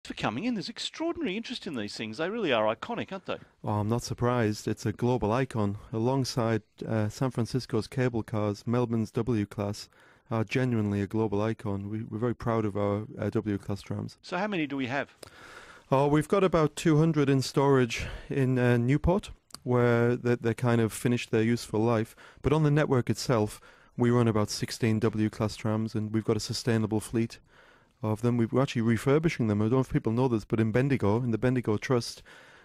For coming in. There's extraordinary interest in these things. They really are iconic, aren't they? Oh, I'm not surprised. It's a global icon. Alongside San Francisco's cable cars, Melbourne's W class are genuinely a global icon. We're very proud of our W class trams. So how many do we have? Oh, we've got about 200 in storage in Newport, where they kind of finished their useful life. But on the network itself, we run about 16 W class trams, and we've got a sustainable fleet of them. We're actually refurbishing them. I don't know if people know this, but in Bendigo, in the Bendigo Trust,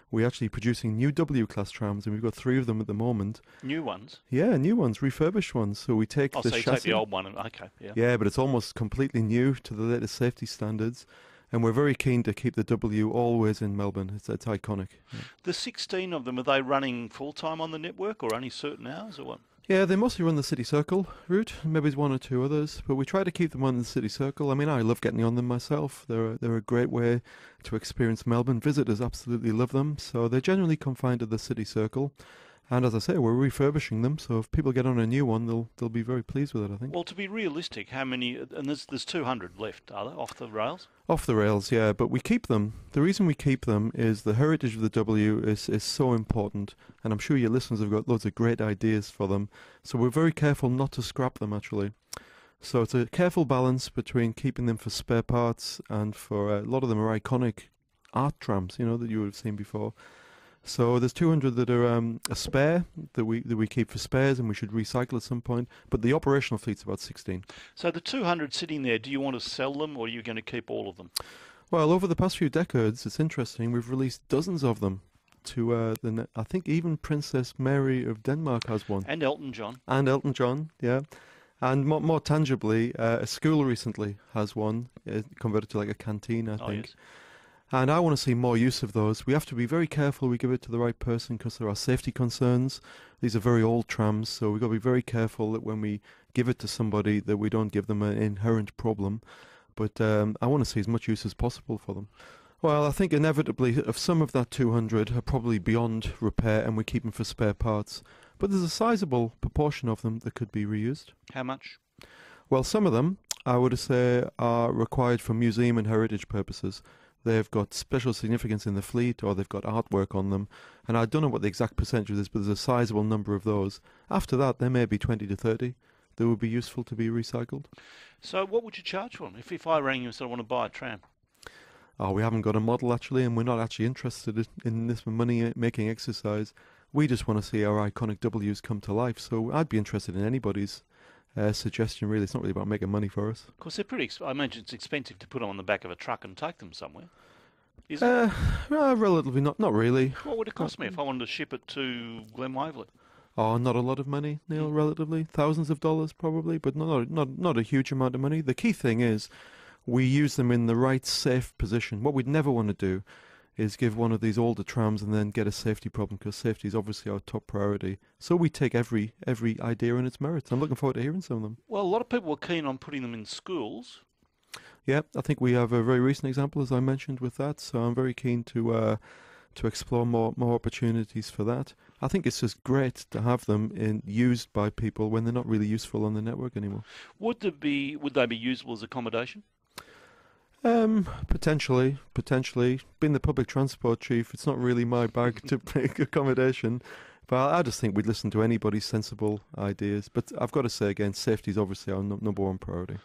we're actually producing new W class trams, and we've got 3 of them at the moment. New ones? Yeah, new ones, refurbished ones. So we take Oh, the so you chassis. take the old one and okay, yeah. Yeah, but it's almost completely new to the latest safety standards. And we're very keen to keep the W always in Melbourne. It's iconic. Yeah. The 16 of them, are they running full time on the network or only certain hours or what? Yeah, they mostly run the city circle route. Maybe there's 1 or 2 others, but we try to keep them on the city circle. I mean, I love getting on them myself. They're a great way to experience Melbourne. Visitors absolutely love them, so they generally confine to the city circle. And as I say, we're refurbishing them, so if people get on a new one, they'll be very pleased with it, I think. Well, to be realistic, how many? And there's 200 left, are there, off the rails? Off the rails, yeah, but we keep them. The reason we keep them is the heritage of the W is so important, and I'm sure your listeners have got loads of great ideas for them. So we're very careful not to scrap them, actually. So it's a careful balance between keeping them for spare parts and for a lot of them are iconic art trams, that you would have seen before. So there's 200 that are a spare that we keep for spares, and we should recycle at some point. But the operational fleet's about 16. So the 200 sitting there, do you want to sell them or are you going to keep all of them? Well, over the past few decades, it's interesting. We've released dozens of them to I think even Princess Mary of Denmark has one, And Elton John. and Elton John, yeah. And more tangibly, a school recently has one converted to like a canteen, I Oh, think. yes. And I want to see more use of those. We have to be very careful we give it to the right person because there are safety concerns. These are very old trams, so we've got to be very careful that when we give it to somebody that we don't give them an inherent problem. But I want to see as much use as possible for them. Well, I think inevitably of some of that 200 are probably beyond repair and we keep them for spare parts. But there's a sizable proportion of them that could be reused. How much? Well, some of them, I would say, are required for museum and heritage purposes. They've got special significance in the fleet or they've got artwork on them. And I don't know what the exact percentage is, but there's a sizable number of those. After that, there may be 20 to 30 that would be useful to be recycled. So what would you charge for them? If I rang you and said I want to buy a tram? Oh, we haven't got a model actually, and we're not actually interested in this money-making exercise. We just want to see our iconic W's come to life. So I'd be interested in anybody's suggestion, really. It's not really about making money for us. Of course, they're pretty. I imagine it's expensive to put them on the back of a truck and take them somewhere. Is it? Relatively not really. What would it cost me if I wanted to ship it to Glen Waverley? Oh, not a lot of money, Neil, relatively. Thousands of dollars probably, but not a huge amount of money. The key thing is we use them in the right safe position. What we'd never want to do is give one of these older trams and then get a safety problem, because safety is obviously our top priority. So we take every idea on its merits. I'm looking forward to hearing some of them. Well, a lot of people were keen on putting them in schools. Yeah, I think we have a very recent example, as I mentioned, with that. So I'm very keen to explore more opportunities for that. I think it's just great to have them used by people when they're not really useful on the network anymore. Would they be usable as accommodation? Potentially. Being the public transport chief, it's not really my bag to make accommodation. But I just think we'd listen to anybody's sensible ideas. But I've got to say again, safety is obviously our number one priority.